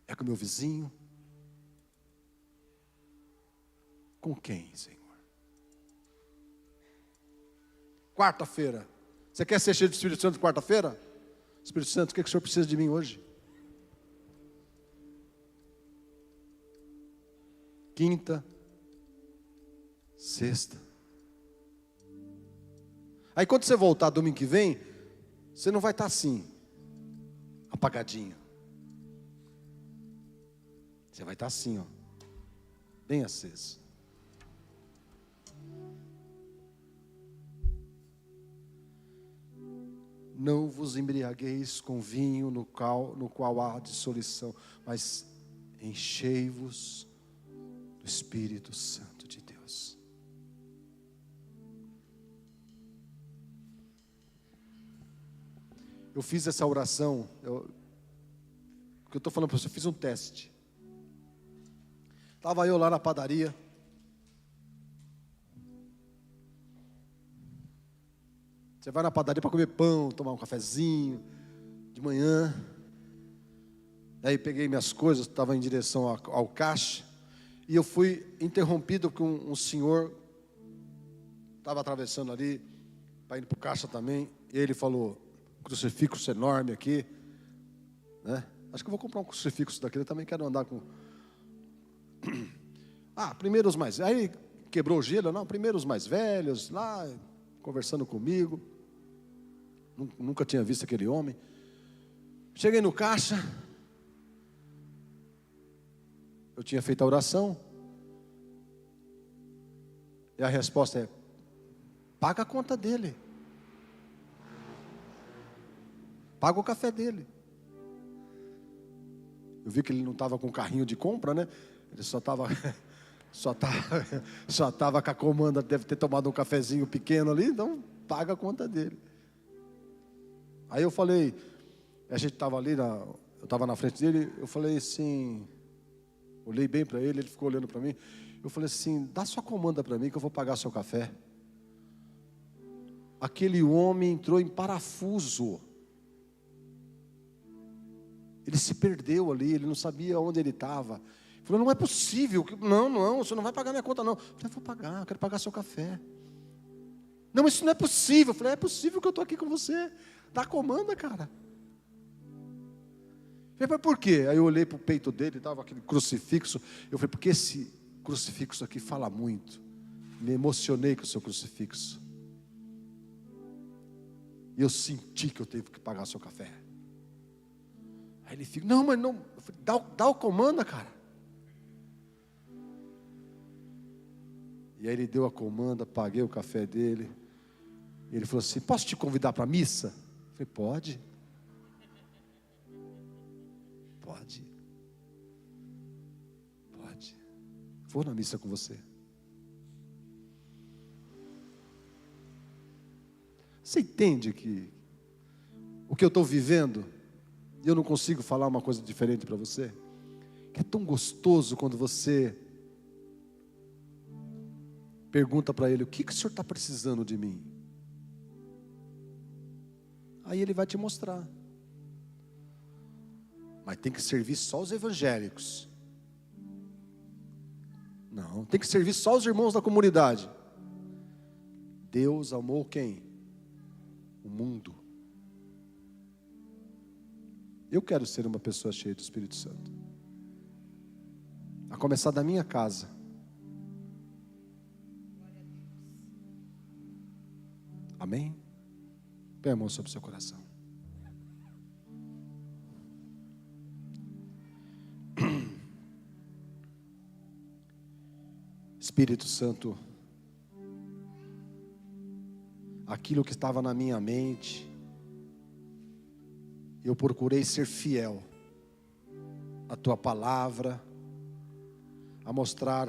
É com o meu vizinho? Com quem, Senhor? Quarta-feira. Você quer ser cheio do Espírito Santo quarta-feira? Espírito Santo, o que o Senhor precisa de mim hoje? Quinta, sexta. Aí quando você voltar domingo que vem, você não vai estar assim, apagadinho. Você vai estar assim, ó, bem aceso. Não vos embriagueis com vinho no qual há dissolução, mas enchei-vos do Espírito Santo de Deus. Eu fiz essa oração, o que eu estou falando para você, eu fiz um teste. Estava eu lá na padaria. Você vai na padaria para comer pão, tomar um cafezinho de manhã. Daí peguei minhas coisas, estava em direção ao caixa. E eu fui interrompido com um senhor, estava atravessando ali, para ir para o caixa também. E ele falou: crucifixo enorme aqui, né? Acho que eu vou comprar um crucifixo daquele, eu também quero andar com... primeiro os mais... Aí quebrou o gelo, não, primeiro os mais velhos, lá, conversando comigo. Nunca tinha visto aquele homem. Cheguei no caixa, eu tinha feito a oração, e a resposta é: paga a conta dele, paga o café dele. Eu vi que ele não estava com carrinho de compra, né? Ele só estava com a comanda, deve ter tomado um cafezinho pequeno ali, então paga a conta dele. Aí eu falei, a gente estava ali, eu estava na frente dele, eu falei assim, olhei bem para ele, ele ficou olhando para mim, eu falei assim: dá sua comanda para mim que eu vou pagar seu café. Aquele homem entrou em parafuso. Ele se perdeu ali, ele não sabia onde ele estava. Falou: não é possível, não, você não vai pagar minha conta não. Eu falei: vou pagar, eu quero pagar seu café. Não, isso não é possível. Eu falei: é possível que eu estou aqui com você. Dá comanda, cara. Eu falei: por quê? Aí eu olhei para o peito dele, estava aquele crucifixo. Eu falei: porque esse crucifixo aqui fala muito. Me emocionei com o seu crucifixo. E eu senti que eu tive que pagar seu café. Aí ele fica: não, mas não. Eu falei: dá o comanda, cara. E aí ele deu a comanda, paguei o café dele. E ele falou assim: posso te convidar para a missa? Eu falei: pode. Pode. Vou na missa com você. Você entende que o que eu estou vivendo, e eu não consigo falar uma coisa diferente para você? Que é tão gostoso quando você pergunta para ele: o que o senhor está precisando de mim? Aí ele vai te mostrar. Mas tem que servir só os evangélicos. Não, tem que servir só os irmãos da comunidade. Deus amou quem? O mundo. Eu quero ser uma pessoa cheia do Espírito Santo. A começar da minha casa. Amém? Põe a mão sobre o seu coração. Espírito Santo, aquilo que estava na minha mente. Eu procurei ser fiel à tua palavra, a mostrar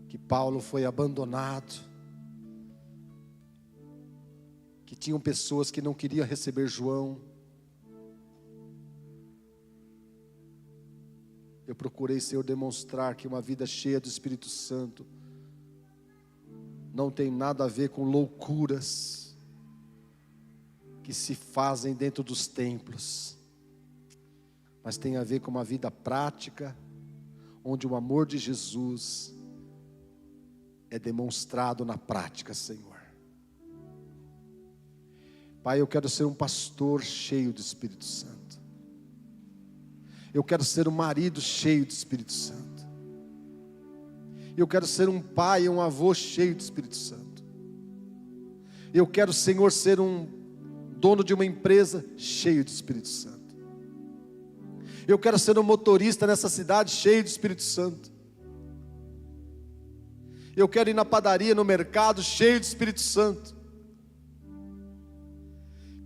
que Paulo foi abandonado, que tinham pessoas que não queriam receber João. Eu procurei, Senhor, demonstrar que uma vida cheia do Espírito Santo não tem nada a ver com loucuras que se fazem dentro dos templos, mas tem a ver com uma vida prática, onde o amor de Jesus é demonstrado na prática, Senhor. Pai, eu quero ser um pastor cheio do Espírito Santo. Eu quero ser um marido cheio do Espírito Santo. Eu quero ser um pai e um avô cheio do Espírito Santo. Eu quero, Senhor, ser um dono de uma empresa cheio do Espírito Santo. Eu quero ser um motorista nessa cidade cheio do Espírito Santo. Eu quero ir na padaria, no mercado, cheio do Espírito Santo.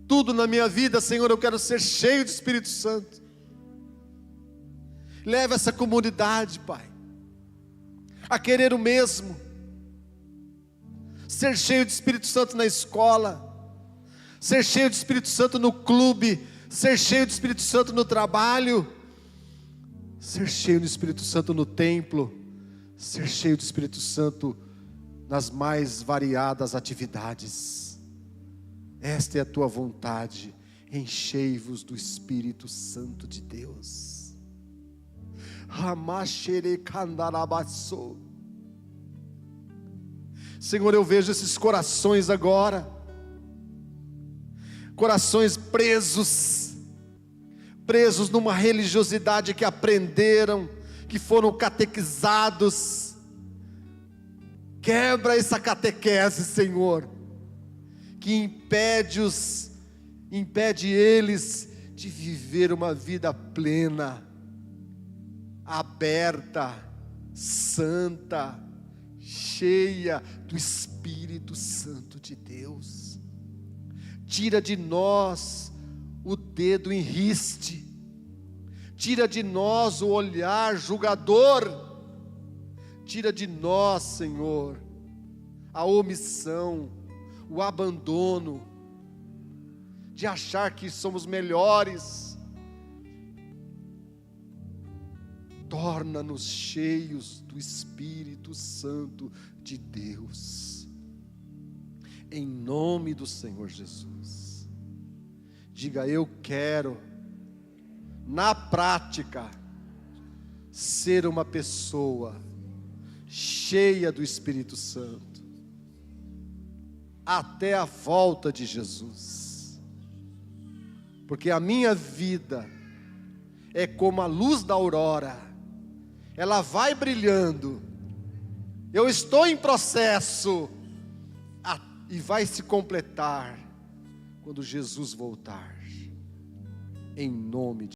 Tudo na minha vida, Senhor, eu quero ser cheio do Espírito Santo. Leva essa comunidade, Pai, a querer o mesmo. Ser cheio do Espírito Santo na escola, ser cheio do Espírito Santo no clube, ser cheio do Espírito Santo no trabalho, ser cheio do Espírito Santo no templo, ser cheio do Espírito Santo nas mais variadas atividades. Esta é a tua vontade. Enchei-vos do Espírito Santo de Deus. Senhor, eu vejo esses corações agora, corações presos numa religiosidade que aprenderam, que foram catequizados. Quebra essa catequese, Senhor, que impede eles de viver uma vida plena, aberta, santa, cheia do Espírito Santo de Deus. Tira de nós o dedo em riste, tira de nós o olhar julgador, tira de nós, Senhor, a omissão, o abandono, de achar que somos melhores. Torna-nos cheios do Espírito Santo de Deus, em nome do Senhor Jesus. Diga: eu quero, na prática, ser uma pessoa cheia do Espírito Santo, até a volta de Jesus, porque a minha vida é como a luz da aurora, ela vai brilhando, eu estou em processo, e vai se completar quando Jesus voltar, em nome de